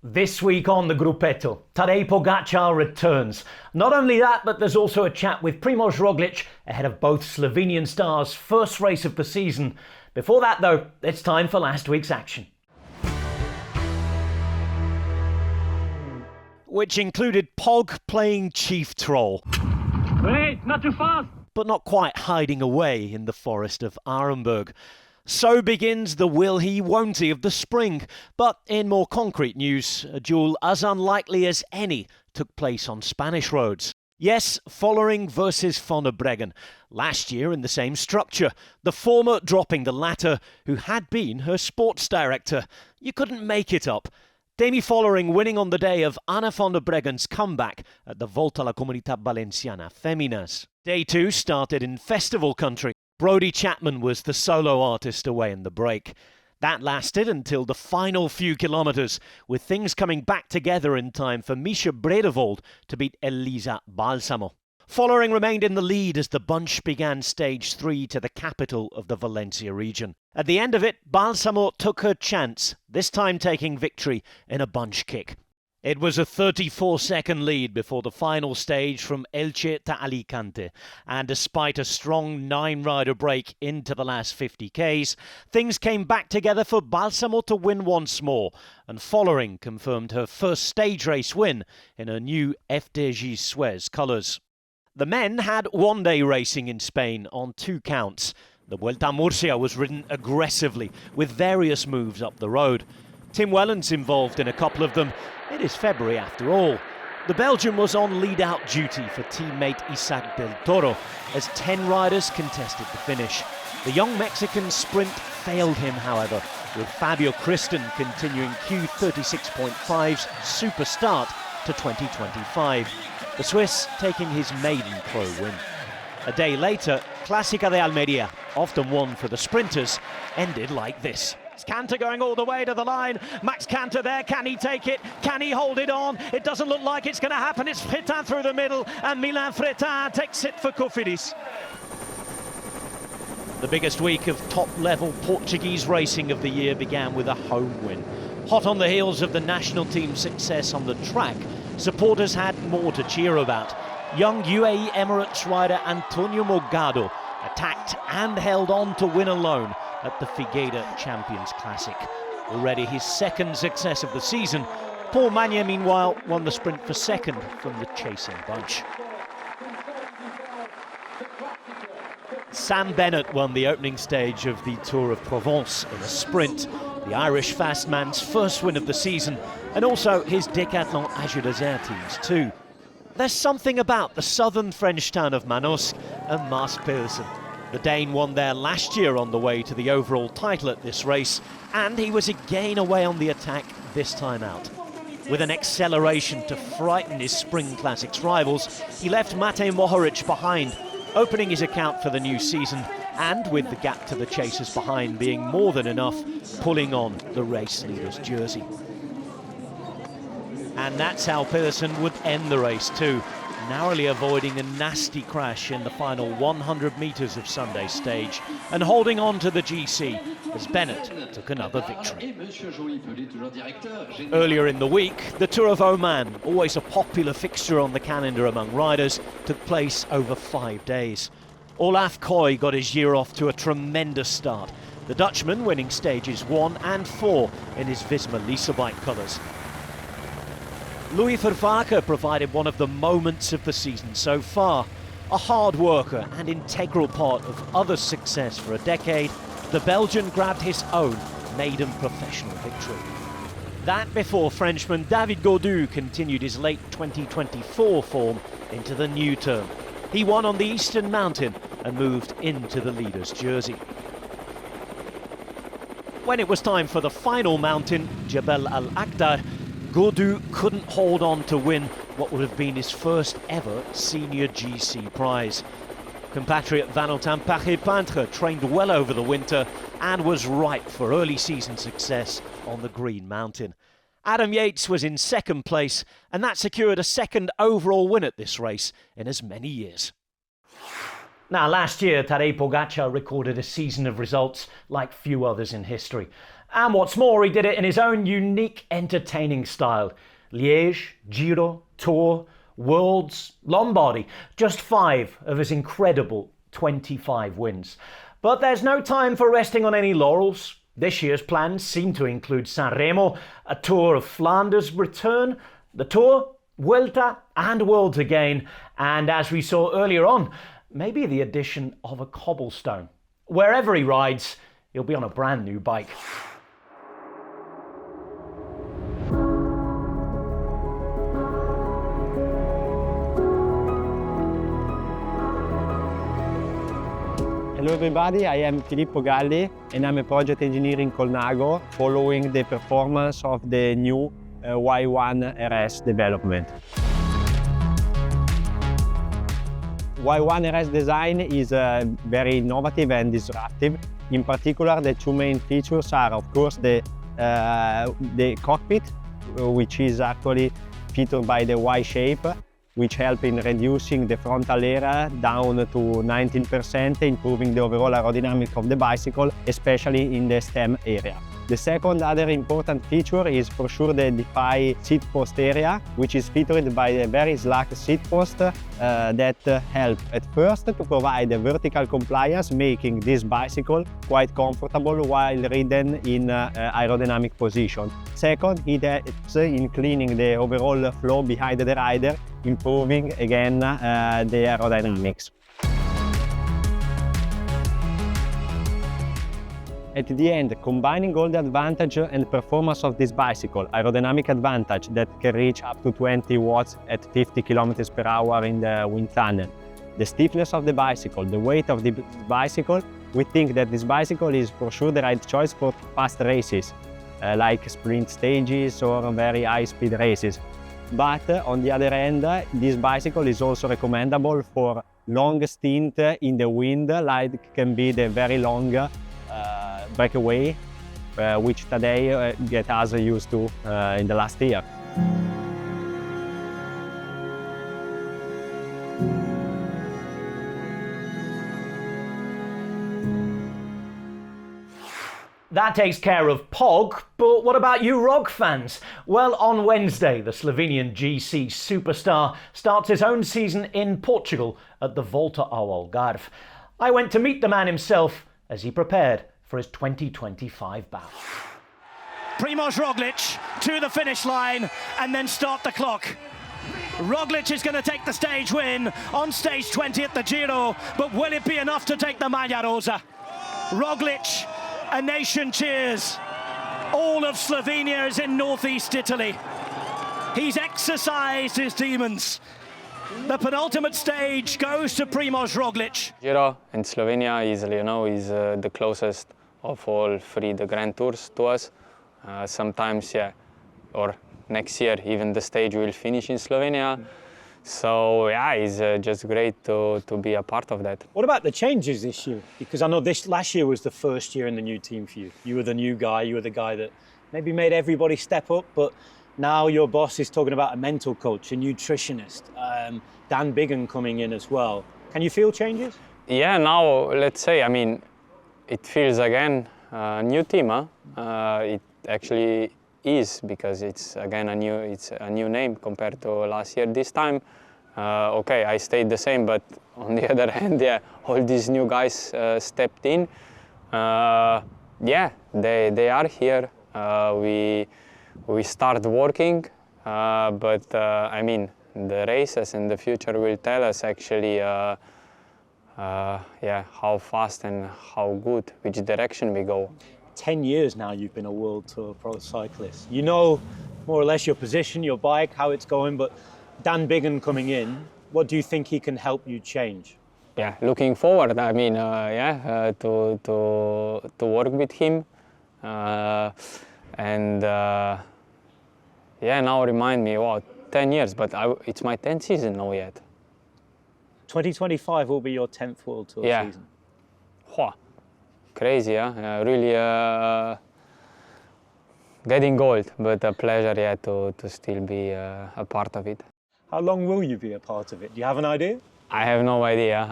This week on the Gruppetto, Tadej Pogačar returns. Not only that, but there's also a chat with Primož Roglič ahead of both Slovenian stars' first race of the season. Before that, though, it's time for last week's action. Which included Pog playing chief troll. Wait, not too fast! But not quite hiding away in the forest of Arenberg. So begins the will-he, won't-he of the spring. But in more concrete news, a duel as unlikely as any took place on Spanish roads. Yes, Follering versus Van der Breggen. Last year in the same structure, the former dropping the latter, who had been her sports director. You couldn't make it up. Demi Follering winning on the day of Anna van der Breggen's comeback at the Volta a la Comunitat Valenciana Feminas. Day 2 started in festival country. Brodie Chapman was the solo artist away in the break. That lasted until the final few kilometres, with things coming back together in time for Misha Bredevold to beat Elisa Balsamo. Follering remained in the lead as the bunch began stage 3 to the capital of the Valencia region. At the end of it, Balsamo took her chance, this time taking victory in a bunch kick. It was a 34-second lead before the final stage from Elche to Alicante, and despite a strong 9-rider break into the last 50 Ks, things came back together for Balsamo to win once more, and Follering confirmed her first stage race win in her new FDJ Suez colours. The men had one-day racing in Spain on 2 counts. The Vuelta a Murcia was ridden aggressively, with various moves up the road. Tim Wellens involved in a couple of them. It is February after all. The Belgian was on lead-out duty for teammate Isaac del Toro as 10 riders contested the finish. The young Mexican sprint failed him, however, with Fabio Kristen continuing Q36.5's super start to 2025. The Swiss taking his maiden pro win. A day later, Clásica de Almería, often won for the sprinters, ended like this. Canter going all the way to the line. Max Canter there. Can he take it? Can he hold it on? It doesn't look like it's going to happen. It's Fretin through the middle, and Milan Fretin takes it for Cofidis. The biggest week of top-level Portuguese racing of the year began with a home win. Hot on the heels of the national team's success on the track, supporters had more to cheer about. Young UAE Emirates rider Antonio Morgado attacked and held on to win alone at the Figueira Champions Classic. Already his second success of the season, Paul Magnier meanwhile won the sprint for second from the chasing bunch. Sam Bennett won the opening stage of the Tour of Provence in a sprint, the Irish fast man's first win of the season, and also his Decathlon Azur Desert teams too. There's something about the southern French town of Manosque and Mars Pedersen. The Dane won there last year on the way to the overall title at this race, and he was again away on the attack this time out. With an acceleration to frighten his Spring Classics rivals, he left Matej Mohoric behind, opening his account for the new season, and with the gap to the chasers behind being more than enough, pulling on the race leader's jersey. And that's how Pedersen would end the race too, narrowly avoiding a nasty crash in the final 100 metres of Sunday's stage and holding on to the GC as Bennett took another victory. Earlier in the week, the Tour of Oman, always a popular fixture on the calendar among riders, took place over 5 days. Olaf Koy got his year off to a tremendous start, the Dutchman winning stages 1 and 4 in his Visma Lease bike colours. Louis Vervaeke provided one of the moments of the season so far. A hard worker and integral part of others' success for a decade, the Belgian grabbed his own maiden professional victory. That before Frenchman David Gaudu continued his late 2024 form into the new term. He won on the Eastern Mountain and moved into the leader's jersey. When it was time for the final mountain, Jebel Al-Akhdar, Gaudu couldn't hold on to win what would have been his first ever senior GC prize. Compatriot Valentin Paré-Peintre trained well over the winter and was ripe for early season success on the Green Mountain. Adam Yates was in second place, and that secured a second overall win at this race in as many years. Now, last year, Tadej Pogačar recorded a season of results like few others in history. And what's more, he did it in his own unique, entertaining style. Liège, Giro, Tour, Worlds, Lombardy, just 5 of his incredible 25 wins. But there's no time for resting on any laurels. This year's plans seem to include Sanremo, a Tour of Flanders return, the Tour, Vuelta and Worlds again, and as we saw earlier on, maybe the addition of a cobblestone. Wherever he rides, he'll be on a brand new bike. Hello everybody, I am Filippo Galli and I'm a project engineer in Colnago following the performance of the new Y1 RS development. Y1 RS design is very innovative and disruptive. In particular, the 2 main features are, of course, the cockpit, which is actually featured by the Y shape, which help in reducing the frontal area down to 19%, improving the overall aerodynamics of the bicycle, especially in the stem area. The second other important feature is for sure the Defy seat post area, which is featured by a very slack seat post that help at first to provide a vertical compliance, making this bicycle quite comfortable while ridden in aerodynamic position. Second, it helps in cleaning the overall flow behind the rider, improving again the aerodynamics. At the end, combining all the advantage and performance of this bicycle, aerodynamic advantage that can reach up to 20 watts at 50 km per hour in the wind tunnel, the stiffness of the bicycle, the weight of the bicycle, we think that this bicycle is for sure the right choice for fast races, like sprint stages or very high-speed races. But on the other hand, this bicycle is also recommendable for long stint in the wind, like can be the very long breakaway, which Tadej get us used to in the last year. That takes care of Pog, but what about you Rog fans? Well, on Wednesday, the Slovenian GC superstar starts his own season in Portugal at the Volta ao Algarve. I went to meet the man himself as he prepared for his 2025 bout. Primož Roglič to the finish line and then start the clock. Roglič is going to take the stage win on stage 20 at the Giro, but will it be enough to take the Maglia Rosa? Roglič, a nation cheers. All of Slovenia is in northeast Italy. He's exercised his demons. The penultimate stage goes to Primož Roglič. Giro in Slovenia easily, is the closest of all 3 the Grand Tours to us. Sometimes, or next year, even the stage will finish in Slovenia. So, it's just great to be a part of that. What about the changes this year? Because I know this last year was the first year in the new team for you. You were the new guy, you were the guy that maybe made everybody step up, but now your boss is talking about a mental coach, a nutritionist, Dan Biggin coming in as well. Can you feel changes? Yeah, now, let's say, it feels again a new team. It actually is, because it's again a new name compared to last year. This time, okay, I stayed the same, but on the other hand, all these new guys stepped in. They are here. We start working, but the races in the future will tell us actually how fast and how good, which direction we go. 10 years now you've been a World Tour pro cyclist. You know more or less your position, your bike, how it's going, but Dan Biggin coming in, what do you think he can help you change? Yeah, looking forward, to work with him. Now remind me, 10 years, but it's my 10th season now yet. 2025 will be your 10th World Tour season. Crazy, really getting old, but a pleasure to still be a part of it. How long will you be a part of it? Do you have an idea? I have no idea.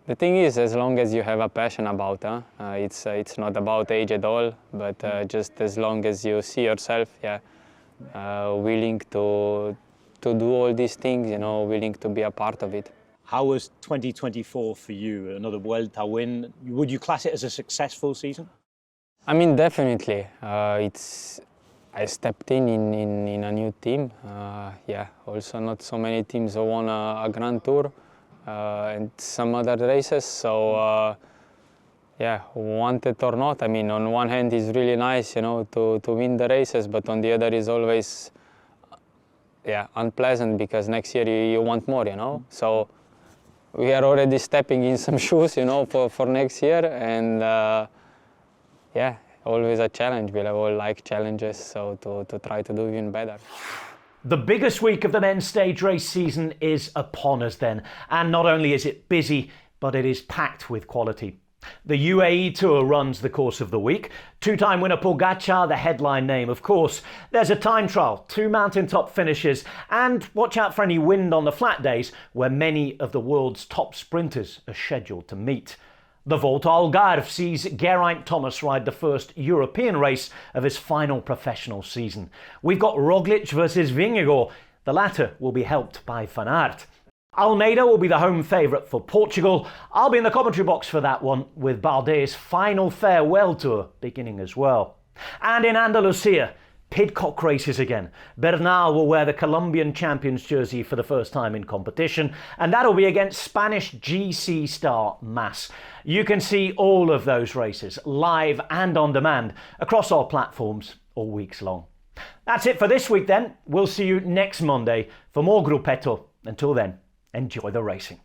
The thing is, as long as you have a passion about it, it's not about age at all, but just as long as you see yourself, willing to do all these things, willing to be a part of it. How was 2024 for you? Another Vuelta win. Would you class it as a successful season? I mean, definitely. I stepped in a new team. Also not so many teams won a Grand Tour and some other races. So, wanted or not. I mean, on one hand, it's really nice, to win the races, but on the other, is always, unpleasant because next year you want more, So we are already stepping in some shoes, for next year, and always a challenge. We all like challenges, so to try to do even better. The biggest week of the men's stage race season is upon us then, and not only is it busy, but it is packed with quality. The UAE Tour runs the course of the week. Two-time winner Pogačar, the headline name, of course. There's a time trial, 2 mountaintop finishes, and watch out for any wind on the flat days where many of the world's top sprinters are scheduled to meet. The Volta a Algarve sees Geraint Thomas ride the first European race of his final professional season. We've got Roglič versus Vingegaard. The latter will be helped by Van Aert. Almeida will be the home favourite for Portugal. I'll be in the commentary box for that one, with Bardet's final farewell tour beginning as well. And in Andalusia, Pidcock races again. Bernal will wear the Colombian champions jersey for the first time in competition, and that'll be against Spanish GC star Mas. You can see all of those races live and on demand across our platforms all weeks long. That's it for this week then. We'll see you next Monday for more Gruppetto. Until then, enjoy the racing.